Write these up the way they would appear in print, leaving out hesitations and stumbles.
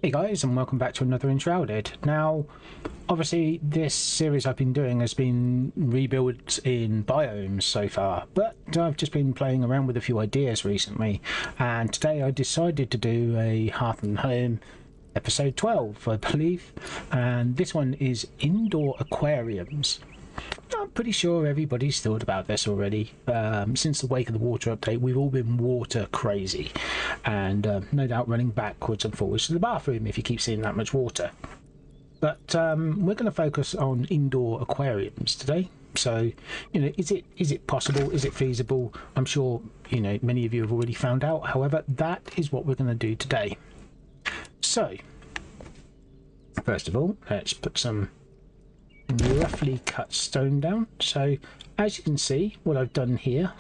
Hey guys, and welcome back to another Enshrouded. Now, obviously this series I've been doing has been rebuilds in biomes so far, but I've just been playing around with a few ideas recently, and today I decided to do a Hearth Home episode 12, I believe, and this one is indoor aquariums. I'm pretty sure everybody's thought about this already. Since the Wake of the Water update, we've all been water crazy, and no doubt running backwards and forwards to the bathroom if you keep seeing that much water. But we're going to focus on indoor aquariums today. So, is it possible? Is it feasible? I'm sure, many of you have already found out. However, that is what we're going to do today. So, first of all, let's put some roughly cut stone down. So as you can see, what I've done here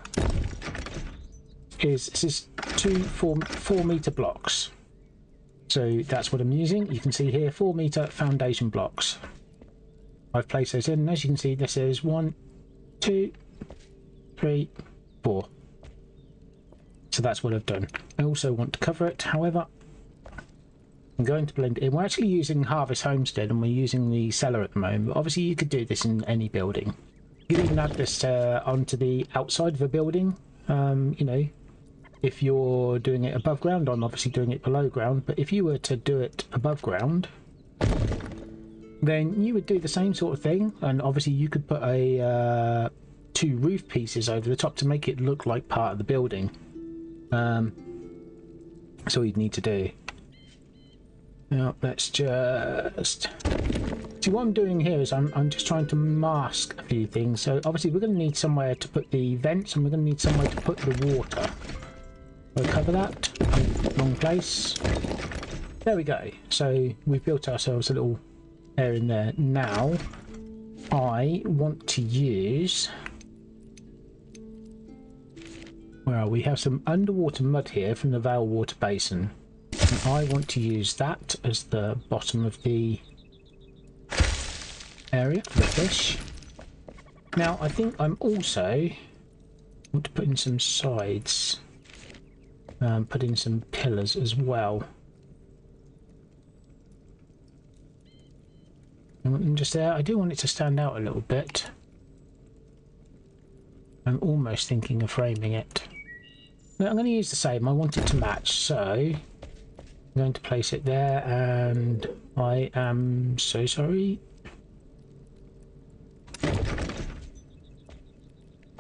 is this is two 4 meter blocks. So that's what I'm using. You can see here 4 meter foundation blocks. I've placed those in, and as you can see, this is 1, 2, 3, 4. So that's what I've done. I also want to cover it, however, I'm going to blend it in. We're actually using Hearth Homestead and we're using the cellar at the moment. But obviously you could do this in any building. You could even add this onto the outside of a building. If you're doing it above ground, I'm obviously doing it below ground. But if you were to do it above ground, then you would do the same sort of thing. And obviously you could put a 2 roof pieces over the top to make it look like part of the building. That's all you'd need to do. Now let's just see what I'm doing here is I'm just trying to mask a few things. So obviously we're going to need somewhere to put the vents, and we're going to need somewhere to put the water. We'll cover that. Wrong place. There we go. So we've built ourselves a little area in there. Now I want to use, well, we have some underwater mud here from the Vale Water Basin. And I want to use that as the bottom of the area for the fish. Now I think I'm also want to put in some sides, put in some pillars as well. I want them just there. I do want it to stand out a little bit. I'm almost thinking of framing it. Now I'm going to use the same. I want it to match, so I'm going to place it there, and I am so sorry.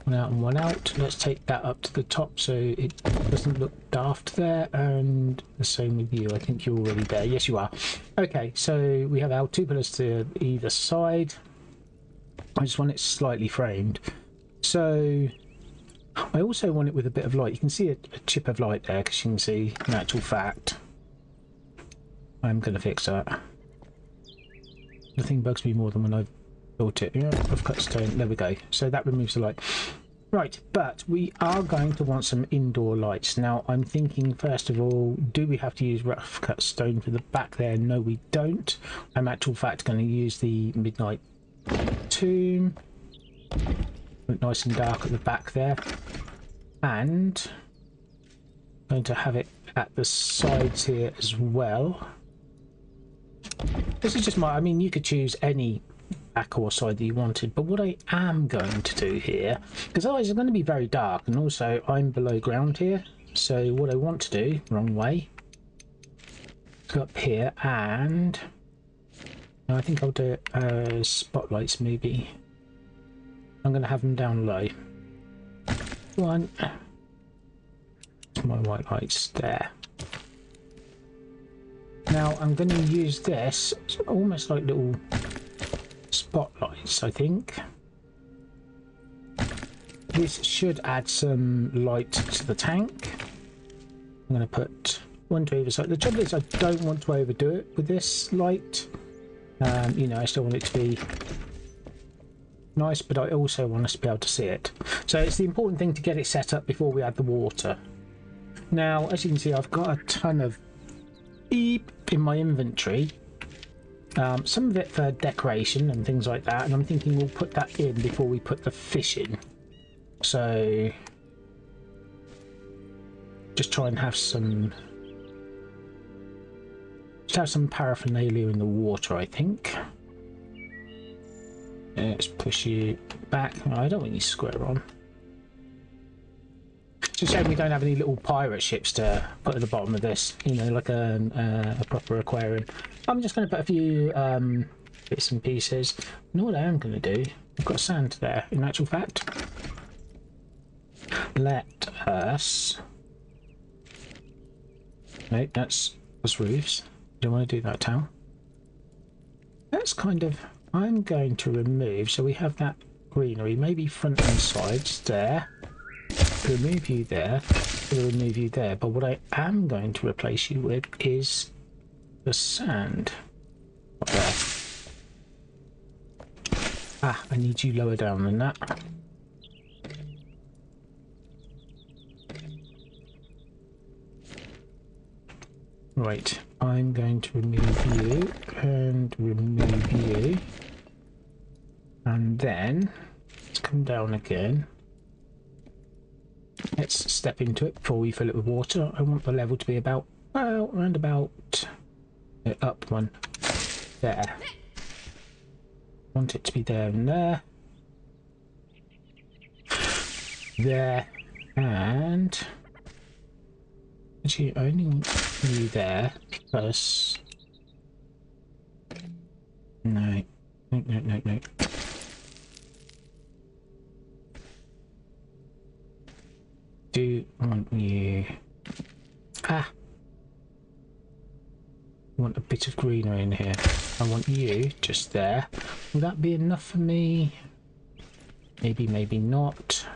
One out and one out. Let's take that up to the top so it doesn't look daft there, and the same with you. I think you're already there. Yes, you are. Okay, so we have our 2 pillars to either side. I just want it slightly framed. So I also want it with a bit of light. You can see a chip of light there because you can see, in actual fact, I'm going to fix that. Nothing bugs me more than when I've built it. Yeah, I've cut stone. There we go. So that removes the light. Right, but we are going to want some indoor lights. Now, I'm thinking, first of all, do we have to use rough cut stone for the back there? No, we don't. I'm actual fact going to use the midnight tomb. Nice and dark at the back there. And I'm going to have it at the sides here as well. This is just my, you could choose any back or side that you wanted, but what I am going to do here, because otherwise it's going to be very dark, and also I'm below ground here, so what I want to do, wrong way, go up here, and I think I'll do it as spotlights maybe. I'm going to have them down low. One. My white lights there. Now I'm going to use this almost like little spotlights, I think. This should add some light to the tank. I'm going to put 1 to either side. The trouble is I don't want to overdo it with this light. I still want it to be nice, but I also want us to be able to see it. So it's the important thing to get it set up before we add the water. Now, as you can see, I've got a ton of beep in my inventory. Some of it for decoration and things like that, and I'm thinking we'll put that in before we put the fish in. So just try and have some Let's have some paraphernalia in the water, I think. Let's push you back. Oh, I don't want you square on. It's a shame we don't have any little pirate ships to put at the bottom of this, you know, like a proper aquarium. I'm just going to put a few bits and pieces. You know what I am going to do? I've got sand there, in actual fact. Let us... No, that's roofs. Don't want to do that, Tal. That's kind of... I'm going to remove, so we have that greenery, maybe front and sides there. Remove you there, remove you there, but what I am going to replace you with is the sand. Up there. Ah, I need you lower down than that. Right, I'm going to remove you and remove you. And then let's come down again. Let's step into it before we fill it with water. I want the level to be about, well, around about up one there. Want it to be there and there. There. And actually, I only want you there because no. Do want you... Ah! I want a bit of greenery in here. I want you just there. Will that be enough for me? Maybe, maybe not.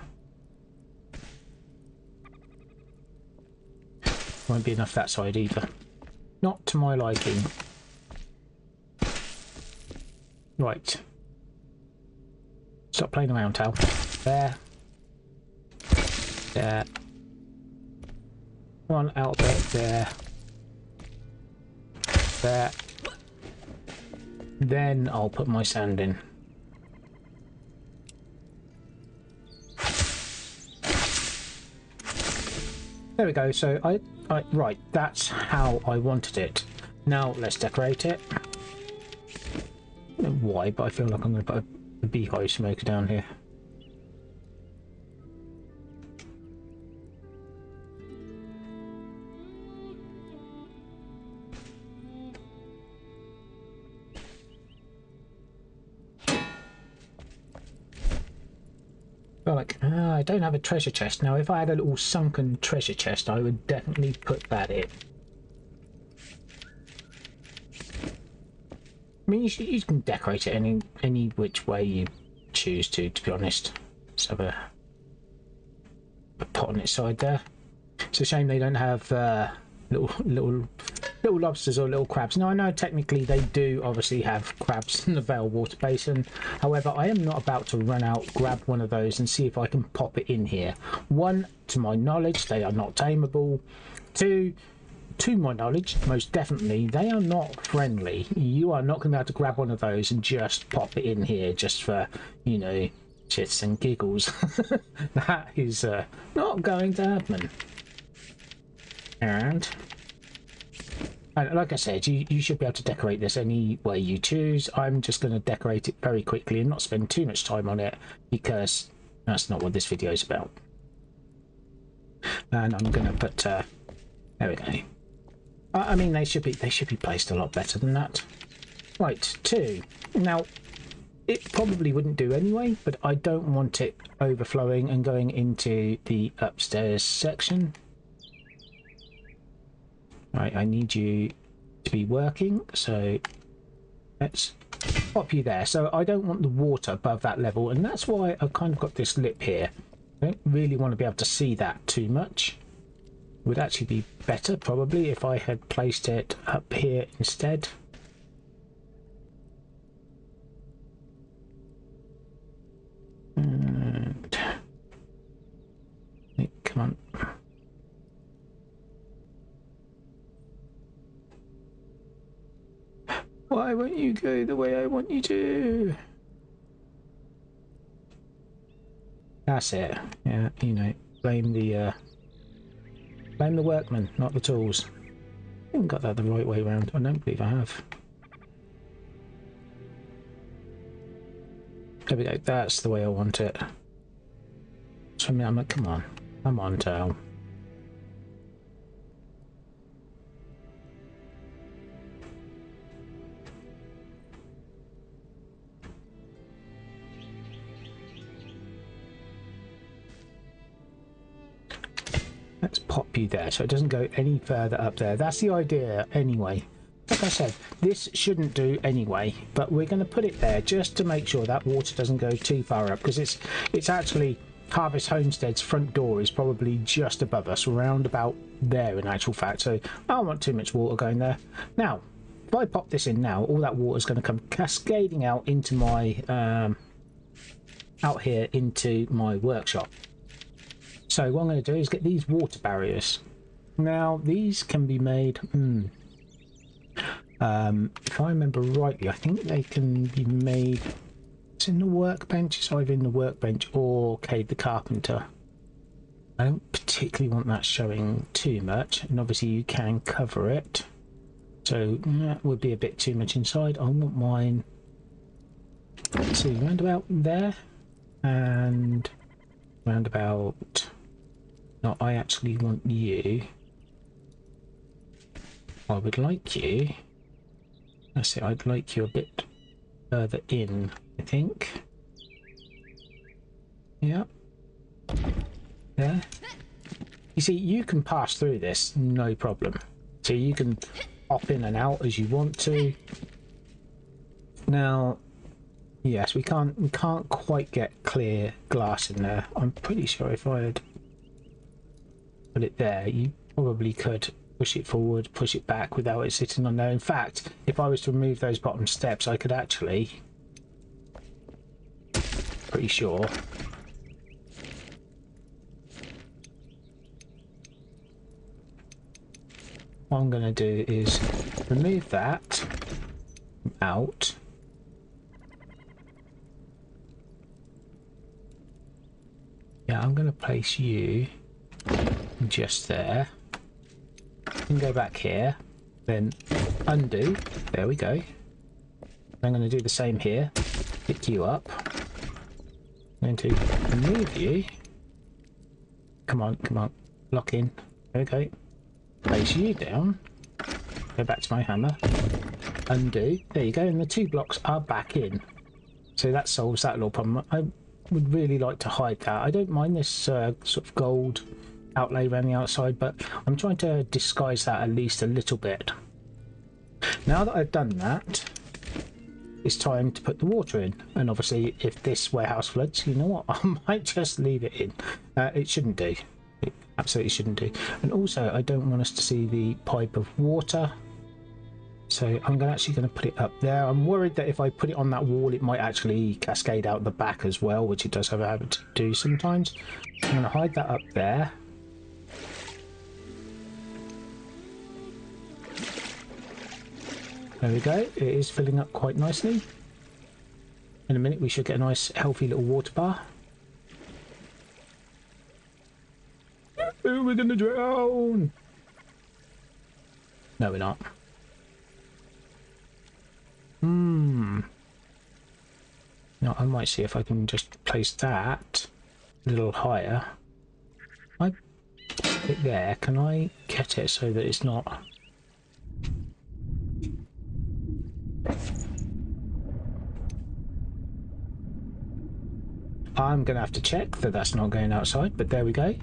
Won't be enough that side either. Not to my liking. Right. Stop playing around, Tal. There. There. One out there. There. Then I'll put my sand in. There we go. So right, that's how I wanted it. Now let's decorate it. I don't know why, but I feel like I'm going to put a beehive smoker down here. I don't have a treasure chest. Now, if I had a little sunken treasure chest, I would definitely put that in. I mean, you can decorate it any which way you choose to be honest. Let's have a pot on its side there. It's a shame they don't have little lobsters or little crabs. Now I know technically they do obviously have crabs in the Vale water basin. However, I am not about to run out, grab one of those and see if I can pop it in here. One, to my knowledge, they are not tameable. Two, to my knowledge, most definitely, they are not friendly. You are not going to be able to grab one of those and just pop it in here just for, you know, shits and giggles. That is not going to happen. And like I said, you should be able to decorate this any way you choose. I'm just going to decorate it very quickly and not spend too much time on it because that's not what this video is about. And I'm going to put there we go. I mean, they should be placed a lot better than that. Right, 2. Now, it probably wouldn't do anyway, but I don't want it overflowing and going into the upstairs section. Right, I need you to be working, so let's pop you there. So I don't want the water above that level, and that's why I've kind of got this lip here. I don't really want to be able to see that too much. It would actually be better probably if I had placed it up here instead. And come on. Why won't you go the way I want you to? That's it. Yeah, you know, blame the workman, not the tools. haven't got that the right way around. I don't believe I have. There we go. That's the way I want it. So I'm like, come on. Come on, Tail. Let's pop you there so it doesn't go any further up there. That's the idea anyway. Like I said, this shouldn't do anyway, but we're going to put it there just to make sure that water doesn't go too far up, because it's actually Harvest Homestead's front door is probably just above us, around about there in actual fact, so I don't want too much water going there. Now, if I pop this in now, all that water is going to come cascading out into my out here into my workshop. So what I'm going to do is get these water barriers. Now these can be made, if I remember rightly, I think they can be made, it's in the workbench, it's either in the workbench or Cade the Carpenter. I don't particularly want that showing too much, and obviously you can cover it. So that would be a bit too much inside. I want mine, let's see, round about there, and round about... No, I actually want you. I would like you. I say I'd like you a bit further in, I think. Yeah. There. You see, you can pass through this, no problem. So you can hop in and out as you want to. Now, yes, we can't quite get clear glass in there. I'm pretty sure if I had put it there, you probably could push it forward, push it back without it sitting on there. In fact, if I was to remove those bottom steps, I could actually, pretty sure, what I'm going to do is remove that out. Yeah, I'm going to place you just there, and go back here, then undo, there we go. I'm going to do the same here, pick you up, I'm going to remove you, come on, lock in, there we go, place you down, go back to my hammer, undo, there you go, and the two blocks are back in. So that solves that little problem. I would really like to hide that. I don't mind this sort of gold outlay around the outside, but I'm trying to disguise that at least a little bit. Now that I've done that, it's time to put the water in, and obviously if this warehouse floods, you know what, I might just leave it in. It shouldn't do, it absolutely shouldn't do. And also I don't want us to see the pipe of water, so I'm actually going to put it up there. I'm worried that if I put it on that wall it might actually cascade out the back as well, which it does have a habit to do sometimes. I'm going to hide that up there. There we go, it is filling up quite nicely. In a minute we should get a nice healthy little water bar. Oh, we're gonna drown! No, we're not. Now I might see if I can just place that a little higher. I put it there, can I get it so that it's not... I'm going to have to check that that's not going outside, but there we go.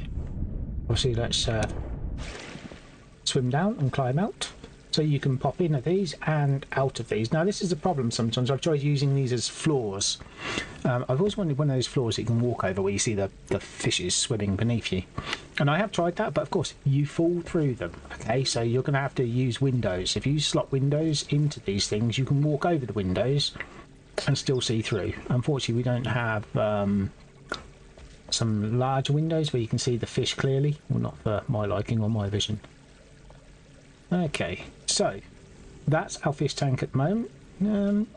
Obviously, let's swim down and climb out. So you can pop in of these and out of these. Now, this is a problem sometimes. I've tried using these as floors. I've always wanted one of those floors that you can walk over where you see the fishes swimming beneath you. And I have tried that, but of course, you fall through them. Okay, so you're going to have to use windows. If you slot windows into these things, you can walk over the windows and still see through. Unfortunately, we don't have some large windows where you can see the fish clearly. Well, not for my liking or my vision. Okay, so that's our fish tank at the moment.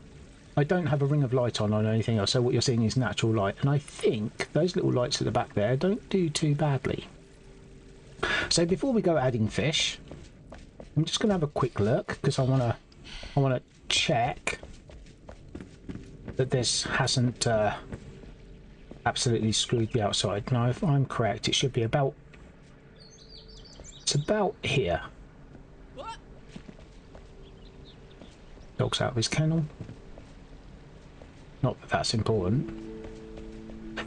I don't have a ring of light on or anything else, so what you're seeing is natural light. And I think those little lights at the back there don't do too badly. So before we go adding fish, I'm just going to have a quick look because I want to check that this hasn't absolutely screwed the outside. Now, if I'm correct, it should be about... It's about here. Dog's out of his kennel. Not that that's important.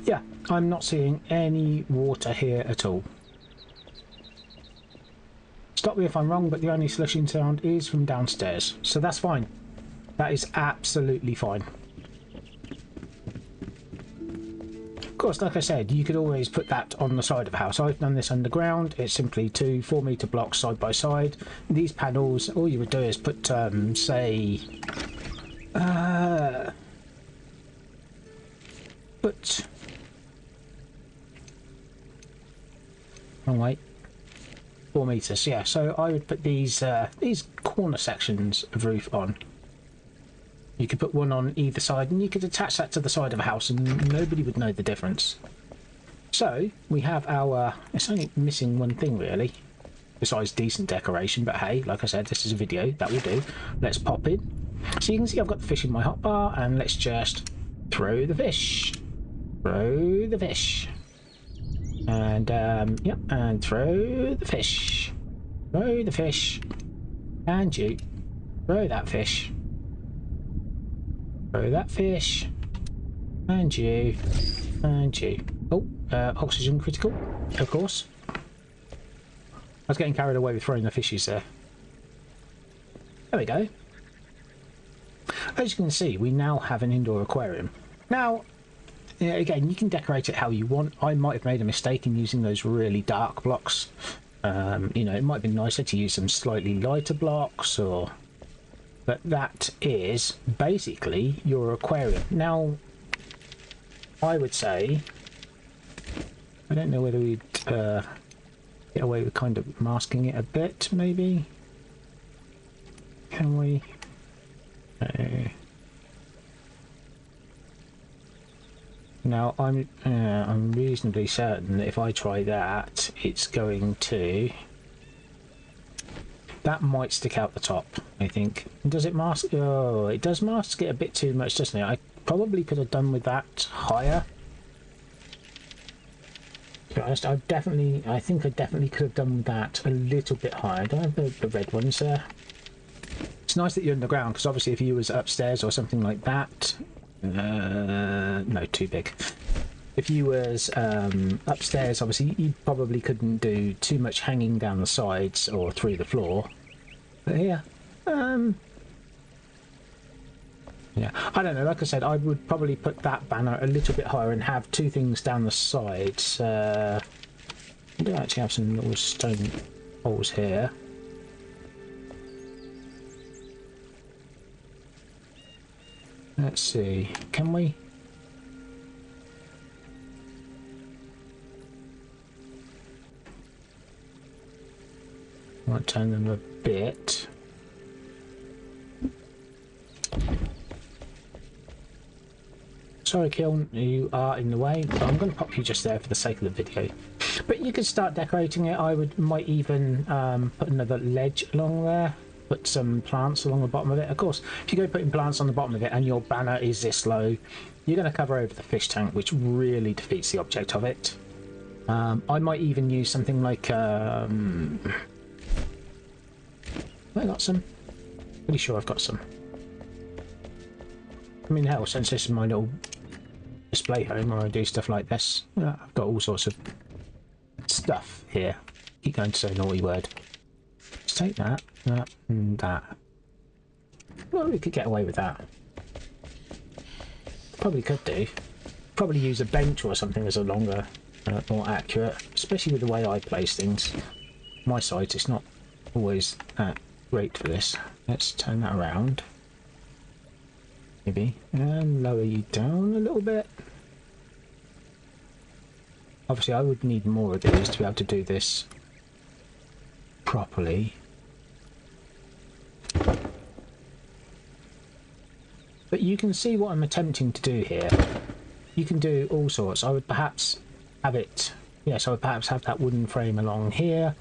Yeah, I'm not seeing any water here at all. Stop me if I'm wrong, but the only slushing sound is from downstairs. So that's fine. That is absolutely fine. Of course, like I said, you could always put that on the side of the house. I've done this underground. It's simply 2 4-meter blocks side by side. These panels, all you would do is put, say... But... Oh, wait. 4 meters, yeah. So I would put these corner sections of roof on. You could put one on either side, and you could attach that to the side of a house, and nobody would know the difference. So we have our... It's only missing one thing, really, besides decent decoration. But hey, like I said, this is a video. That will do. Let's pop in. So you can see I've got the fish in my hotbar, and let's just throw the fish. Throw the fish. And, yep, and throw the fish. Throw the fish. And you. Throw that fish. Throw that fish. And you. And you. Oh, oxygen critical, of course. I was getting carried away with throwing the fishes there. There we go. As you can see, we now have an indoor aquarium. Now, yeah, again, you can decorate it how you want. I might have made a mistake in using those really dark blocks. You know, it might be nicer to use some slightly lighter blocks, or... But that is basically your aquarium. Now, I would say... I don't know whether we'd get away with kind of masking it a bit, maybe? Can we? Now, I'm reasonably certain that if I try that, it's going to... That might stick out the top, I think. Does it mask? Oh, it does mask it a bit too much, doesn't it? I probably could have done with that higher. To be honest, I think I definitely could have done that a little bit higher. I don't have the red ones there. It's nice that you're underground, because obviously if you was upstairs or something like that... no, too big. If you was upstairs, obviously you probably couldn't do too much hanging down the sides or through the floor. But here, yeah, I don't know. Like I said, I would probably put that banner a little bit higher and have 2 things down the sides. I do actually have some little stone holes here. Let's see, can we? Might turn them a bit. Sorry, Kiln, you are in the way, but I'm going to pop you just there for the sake of the video. But you could start decorating it. Might even put another ledge along there. Put some plants along the bottom of it. Of course, if you go putting plants on the bottom of it and your banner is this low, you're going to cover over the fish tank, which really defeats the object of it. I might even use something like... have I got some? Pretty sure I've got some. I mean, hell, since this is my little display home where I do stuff like this, I've got all sorts of stuff here. Keep going to say a naughty word. Let's take that, that, and that. Well, we could get away with that. Probably could do. Probably use a bench or something as a longer, more accurate, especially with the way I place things. My site, it's not always that great for this. Let's turn that around. Maybe. And lower you down a little bit. Obviously, I would need more of these to be able to do this properly. But you can see what I'm attempting to do here. You can do all sorts. I would perhaps have it... Yes, I would perhaps have that wooden frame along here.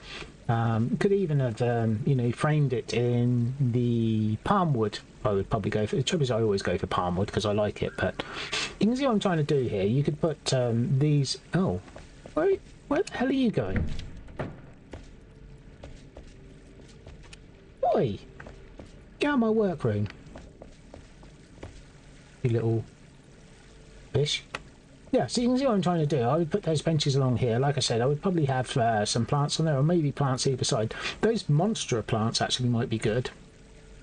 Could even have, you know, framed it in the palm wood. I would probably go for, the trouble is I always go for palm wood because I like it, but you can see what I'm trying to do here. You could put these, oh, where the hell are you going? Oi! Get out of my workroom. You little fish. Yeah, so you can see what I'm trying to do. I would put those benches along here. Like I said, I would probably have some plants on there, or maybe plants either side. Those monster plants actually might be good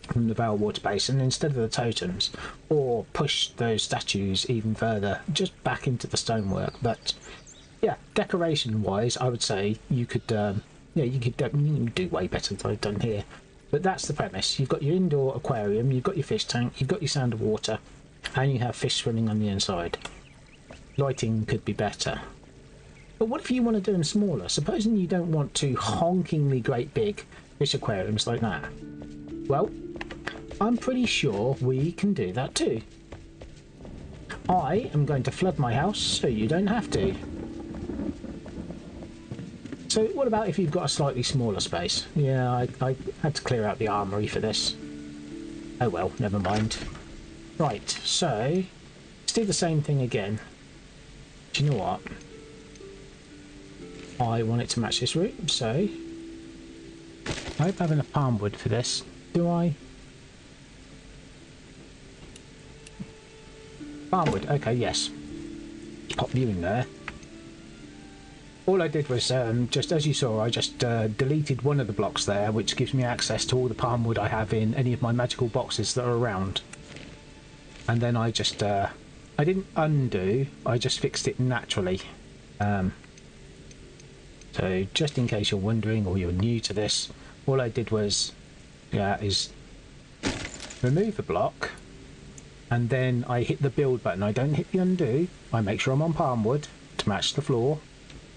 from the Vale Water Basin instead of the totems, or push those statues even further, just back into the stonework. But yeah, decoration-wise, I would say you could, yeah, you could do way better than I've done here. But that's the premise. You've got your indoor aquarium, you've got your fish tank, you've got your sound of water, and you have fish swimming on the inside. Lighting could be better. But what if you want to do them smaller? Supposing you don't want two honkingly great big fish aquariums like that. Well, I'm pretty sure we can do that too. I am going to flood my house so you don't have to. So what about if you've got a slightly smaller space? Yeah, I had to clear out the armoury for this. Oh well, never mind. Right, so let's do the same thing again. Do you know what? I want it to match this room, so I hope I have enough palm wood for this. Do I? Palm wood, okay, yes. Pop you in there. All I did was, just as you saw, I just deleted one of the blocks there, which gives me access to all the palm wood I have in any of my magical boxes that are around. And then I just, I didn't undo, I just fixed it naturally. So just in case you're wondering or you're new to this, all I did was, is remove the block, and then I hit the build button. I don't hit the undo, I make sure I'm on palm wood to match the floor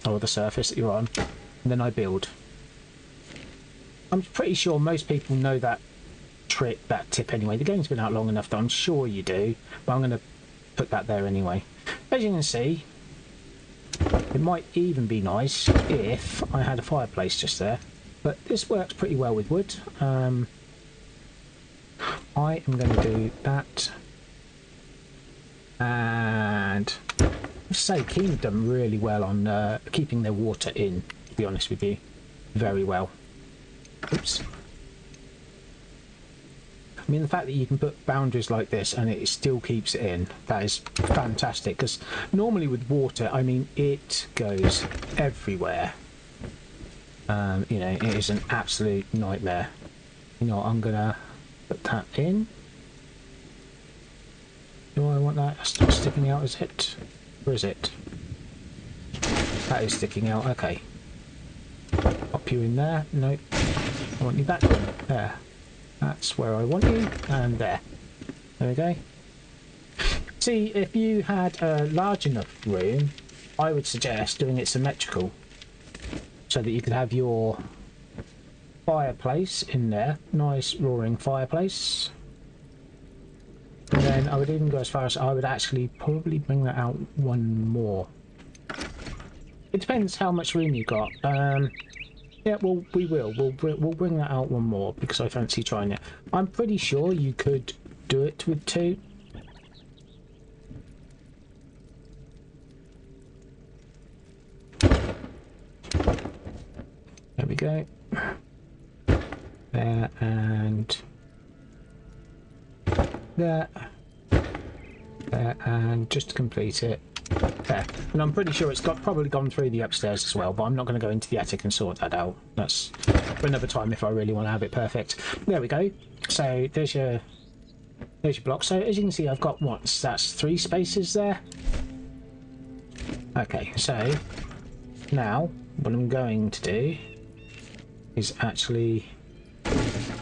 or the surface that you're on, and then I build. I'm pretty sure most people know that trick, that tip anyway. The game's been out long enough that I'm sure you do, but I'm going to put that there anyway. As you can see, it might even be nice if I had a fireplace just there, but this works pretty well with wood. I am going to do that, and I say Keen have done really well on keeping their water in, to be honest with you. Very well. Oops. I mean, the fact that you can put boundaries like this and it still keeps it in, that is fantastic, because normally with water, I mean, it goes everywhere. You know, it is an absolute nightmare. You know, I'm gonna put that in. Do I want that still sticking out, is it? Or is it? That is sticking out, okay. Pop you in there, nope. I want you back in, there. That's where I want you, and there. There we go. See, if you had a large enough room, I would suggest doing it symmetrical, so that you could have your fireplace in there, nice roaring fireplace. And then I would even go as far as I would actually probably bring that out one more. It depends how much room you got. Yeah, well, we'll bring that out one more because I fancy trying it. I'm pretty sure you could do it with two. There we go. There and there. There, and just to complete it, there. And I'm pretty sure it's probably gone through the upstairs as well, but I'm not going to go into the attic and sort that out. That's for another time if I really want to have it perfect. There we go. So there's your block. So as you can see, I've got that's 3 spaces there. Okay, so now what I'm going to do is actually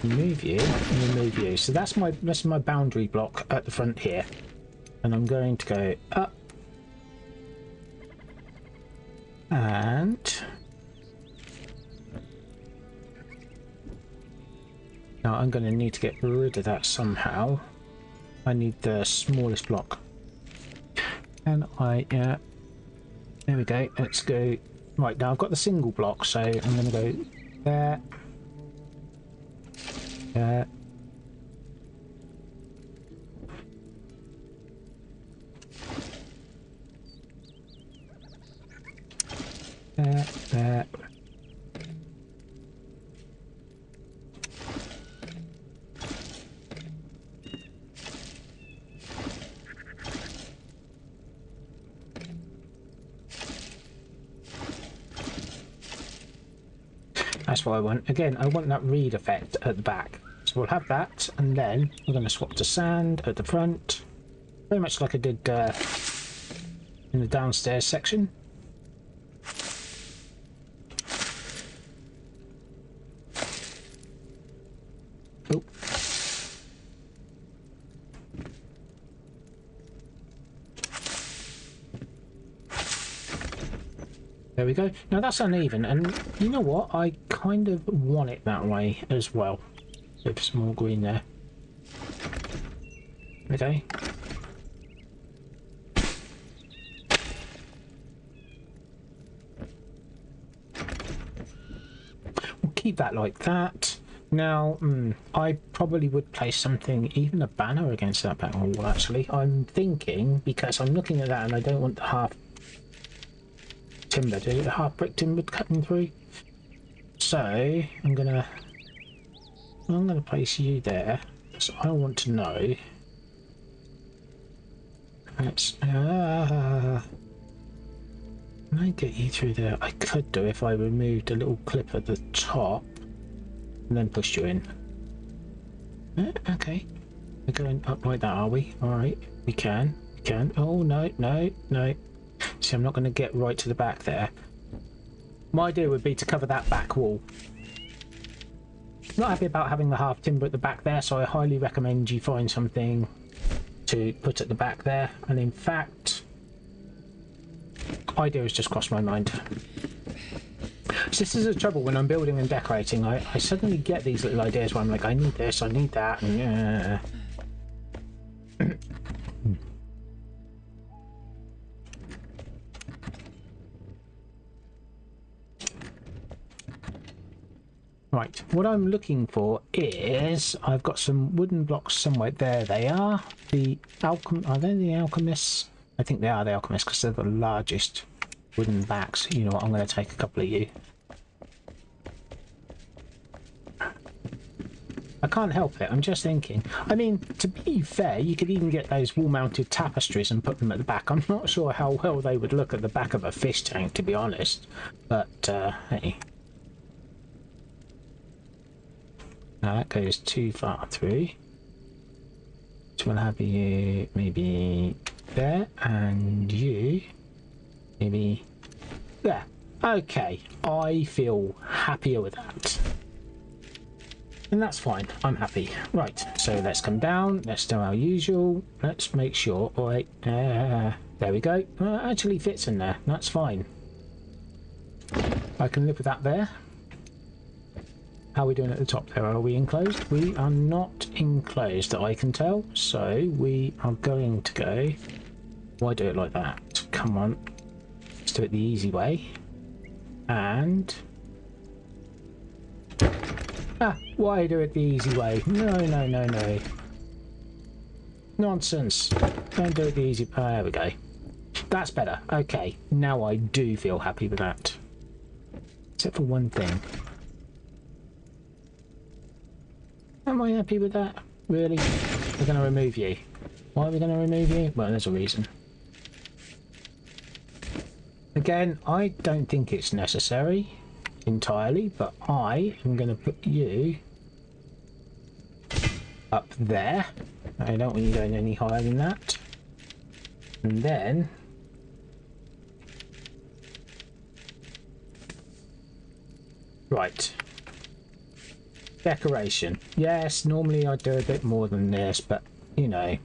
remove you and remove you. So that's my boundary block at the front here, and I'm going to go up. And now I'm going to need to get rid of that somehow. I need the smallest block. And there we go. Let's go. Right, now I've got the single block, so I'm going to go There. There. There. That's what I want. Again, I want that reed effect at the back. So we'll have that, and then we're going to swap to sand at the front. Very much like I did in the downstairs section. Oh. There we go. Now that's uneven, and you know what? I kind of want it that way as well. With some more green there. Okay. We'll keep that like that. Now, I probably would place something, even a banner against that back wall, actually. I'm thinking, because I'm looking at that and I don't want the half timber, the half brick timber cutting through. So, I'm gonna place you there. So I want to know. Let's, can I get you through there? I could do if I removed a little clip at the top. And then pushed you in. Okay. We're going up like that, are we? Alright. We can. We can. Oh, no, no, no. See, I'm not going to get right to the back there. My idea would be to cover that back wall. Not happy about having the half timber at the back there, so I highly recommend you find something to put at the back there. And in fact, idea has just crossed my mind. So this is the trouble when I'm building and decorating. I suddenly get these little ideas where I'm like, I need this, I need that, and yeah. Right, what I'm looking for is I've got some wooden blocks somewhere. There they are. Are they the alchemists? I think they are the alchemists because they're the largest wooden backs. You know what? I'm going to take a couple of you. I can't help it. I'm just thinking. I mean, to be fair, you could even get those wall-mounted tapestries and put them at the back. I'm not sure how well they would look at the back of a fish tank, to be honest. But, hey. Now that goes too far through. So we'll have you maybe there, and you maybe there. Okay, I feel happier with that. And that's fine, I'm happy. Right, so let's come down, let's do our usual. Let's make sure, alright, there we go. It actually fits in there, that's fine. I can live with that there. How are we doing at the top there? Are we enclosed? We are not enclosed that I can tell, so we are going to go... Why do it like that? Come on. Let's do it the easy way. And... why do it the easy way? No, no, no, no. Nonsense. Don't do it the easy... there we go. That's better. Okay, now I do feel happy with that. Except for one thing. Am I happy with that? Really? We're going to remove you. Why are we going to remove you? Well, there's a reason. Again, I don't think it's necessary entirely, but I am going to put you up there. I don't want you going any higher than that. And then... Right. Decoration. Yes, normally I do a bit more than this, but you know,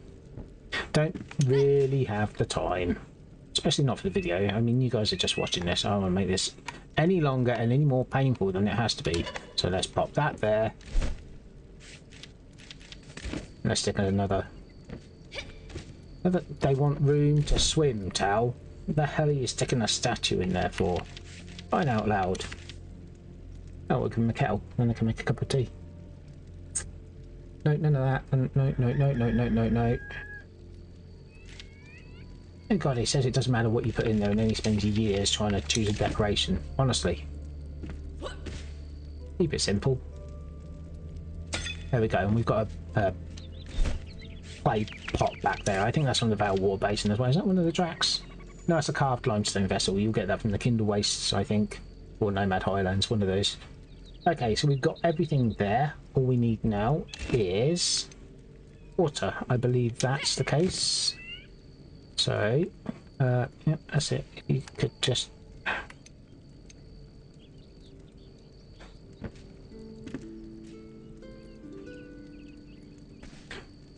don't really have the time, especially not for the video. I mean, you guys are just watching this. I don't want to make this any longer and any more painful than it has to be. So let's pop that there. Let's stick another. They want room to swim, Tal. What the hell are you sticking a statue in there for? Crying out loud. Oh, we'll give him a kettle, then I can make a cup of tea. No, none of that. No. Oh god, he says it doesn't matter what you put in there, and then he spends years trying to choose a decoration. Honestly. Keep it simple. There we go, and we've got a clay pot back there. I think that's from the Vale Water Basin as well. Is that one of the tracks? No, it's a carved limestone vessel. You'll get that from the Kindle Wastes, I think. Or Nomad Highlands, one of those. Okay, so we've got everything there. All we need now is water. I believe that's the case. So, yeah, that's it. You could just...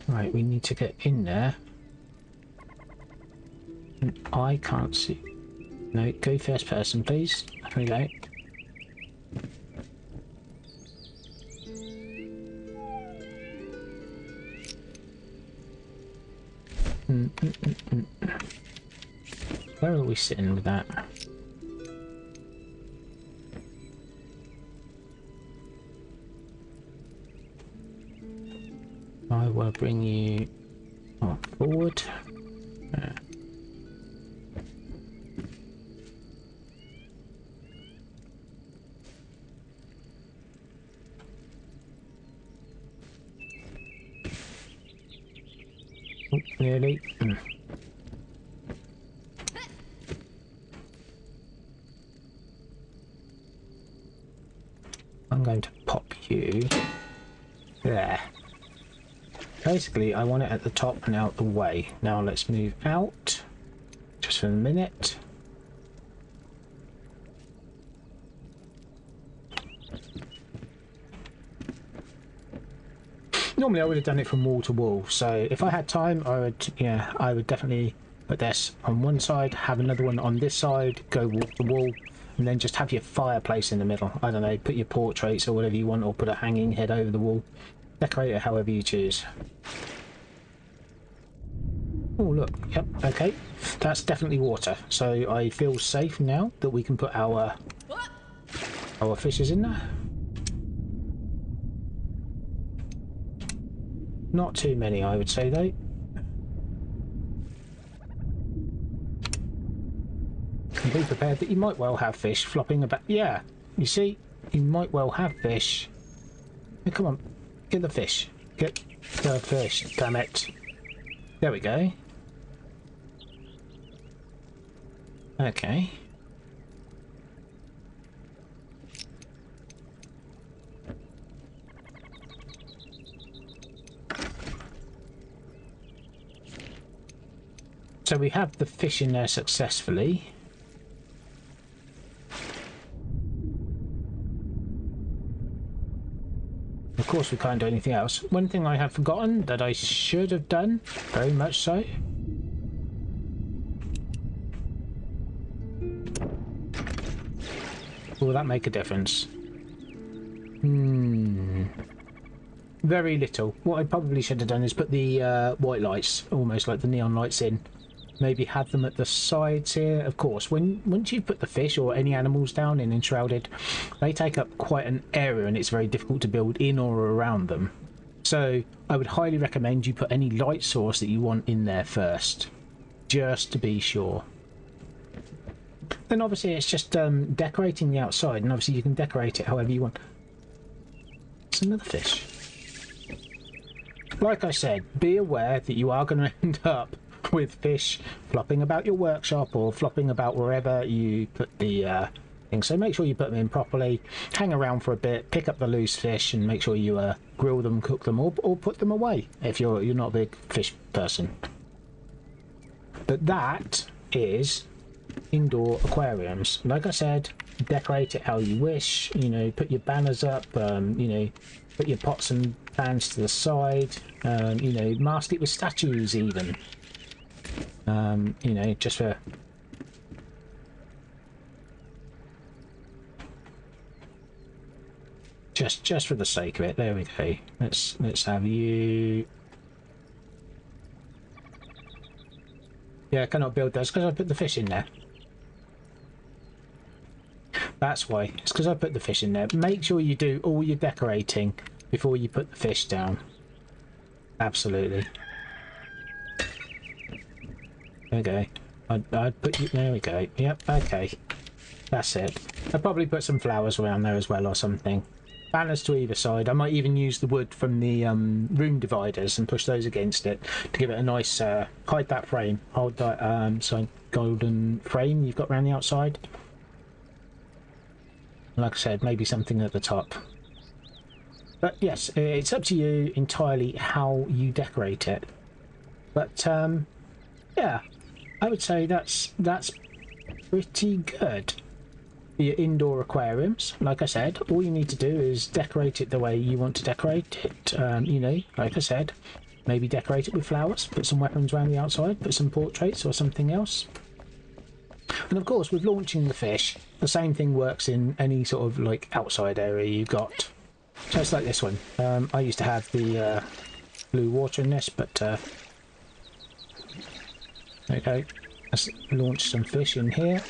Right, we need to get in there. And I can't see... No, go first person, please. There we go. Where are we sitting with that? I will bring you forward. Oh, nearly. I'm going to pop you there. Basically, I want it at the top and out the way. Now let's move out just for a minute. Normally I would have done it from wall to wall, so if I had time I would definitely put this on one side, have another one on this side, go wall to wall, and then just have your fireplace in the middle. I don't know, put your portraits or whatever you want, or put a hanging head over the wall. Decorate it however you choose. Oh look, yep, okay, that's definitely water, so I feel safe now that we can put our fishes in there. Not too many, I would say, though. And be prepared that you might well have fish flopping about. Yeah, you see, you might well have fish. Oh, come on, get the fish. Get the fish, damn it. There we go. Okay. So we have the fish in there successfully. Of course we can't do anything else. One thing I have forgotten that I should have done, very much so. Will that make a difference? Very little. What I probably should have done is put the white lights, almost like the neon lights in. Maybe have them at the sides here. Of course, once you put the fish or any animals down in Enshrouded, they take up quite an area and it's very difficult to build in or around them. So I would highly recommend you put any light source that you want in there first, just to be sure. Then obviously it's just decorating the outside, and obviously you can decorate it however you want. It's another fish. Like I said, be aware that you are going to end up with fish flopping about your workshop or flopping about wherever you put the thing. So make sure you put them in properly, hang around for a bit, pick up the loose fish, and make sure you grill them, cook them, or put them away if you're not a big fish person. But that is indoor aquariums. Like I said, decorate it how you wish. You know, put your banners up. You know, put your pots and pans to the side. You know, mask it with statues even. You know, just for just for the sake of it. There we go. Let's have you. Yeah, I cannot build those because I put the fish in there. That's why. It's because I put the fish in there. Make sure you do all your decorating before you put the fish down. Absolutely. Okay. I'd put you... There we go. Yep, okay. That's it. I'd probably put some flowers around there as well or something. Banners to either side. I might even use the wood from the room dividers and push those against it to give it a nice... hide that frame. Hold that golden frame you've got around the outside. Like I said, maybe something at the top. But yes, it's up to you entirely how you decorate it. But yeah, I would say that's pretty good for your indoor aquariums. Like I said, all you need to do is decorate it the way you want to decorate it. You know, like I said, maybe decorate it with flowers, put some weapons around the outside, put some portraits or something else. And of course, with launching the fish, the same thing works in any sort of like outside area you've got. Just like this one. I used to have the blue water in this, but okay, let's launch some fish in here.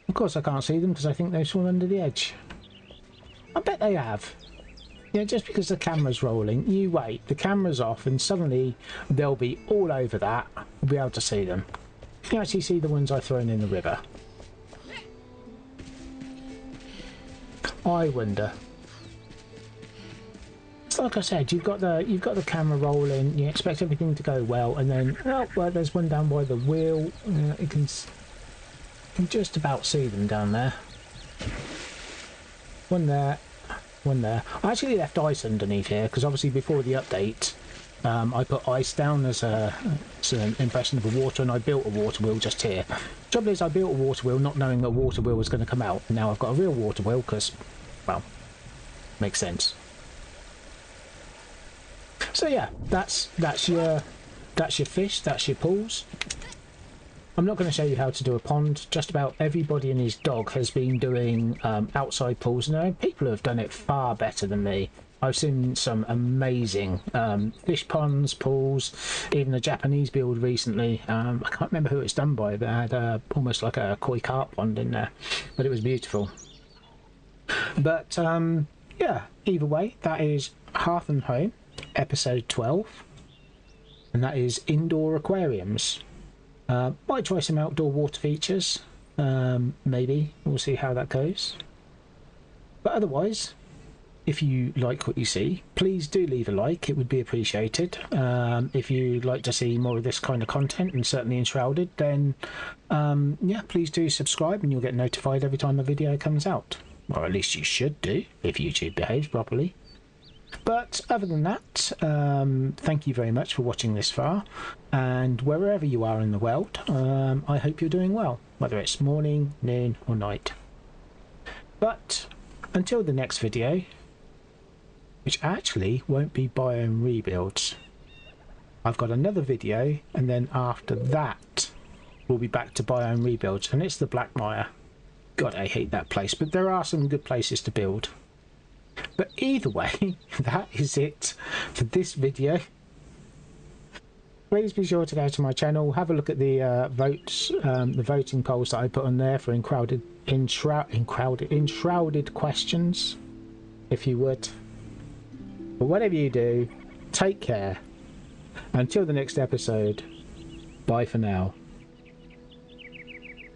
Of course I can't see them because I think they've swum under the edge. I bet they have. Yeah, just because the camera's rolling, you wait, the camera's off and suddenly they'll be all over that. We'll be able to see them. You can actually see the ones I've thrown in the river. I wonder. It's like I said, you've got the camera rolling, you expect everything to go well, and then oh well, there's one down by the wheel. You can just about see them down there. One there. One there. I actually left ice underneath here because obviously before the update I put ice down as an impression of the water, and I built a water wheel just here. Trouble is, I built a water wheel not knowing a water wheel was going to come out, and now I've got a real water wheel because, well, makes sense. So yeah, that's your fish, that's your pools. I'm not going to show you how to do a pond. Just about everybody and his dog has been doing outside pools now. People have done it far better than me. I've seen some amazing fish ponds, pools, even a Japanese build recently. I can't remember who it's done by, but it had almost like a koi carp pond in there. But it was beautiful. But yeah, either way, that is Hearth Home, episode 12. And that is indoor aquariums. Might try some outdoor water features, maybe. We'll see how that goes. But otherwise, if you like what you see, please do leave a like. It would be appreciated. If you'd like to see more of this kind of content, and certainly Enshrouded, then yeah, please do subscribe and you'll get notified every time a video comes out. Or at least you should do, if YouTube behaves properly. But other than that, thank you very much for watching this far, and wherever you are in the world, I hope you're doing well, whether it's morning, noon or night. But until the next video, which actually won't be biome rebuilds, I've got another video, and then after that we'll be back to biome rebuilds, and it's the Black Mire. God, I hate that place, but there are some good places to build. But either way, that is it for this video. Please be sure to go to my channel, have a look at the votes, the voting polls that I put on there for enshrouded questions, if you would. But whatever you do, take care. Until the next episode, bye for now.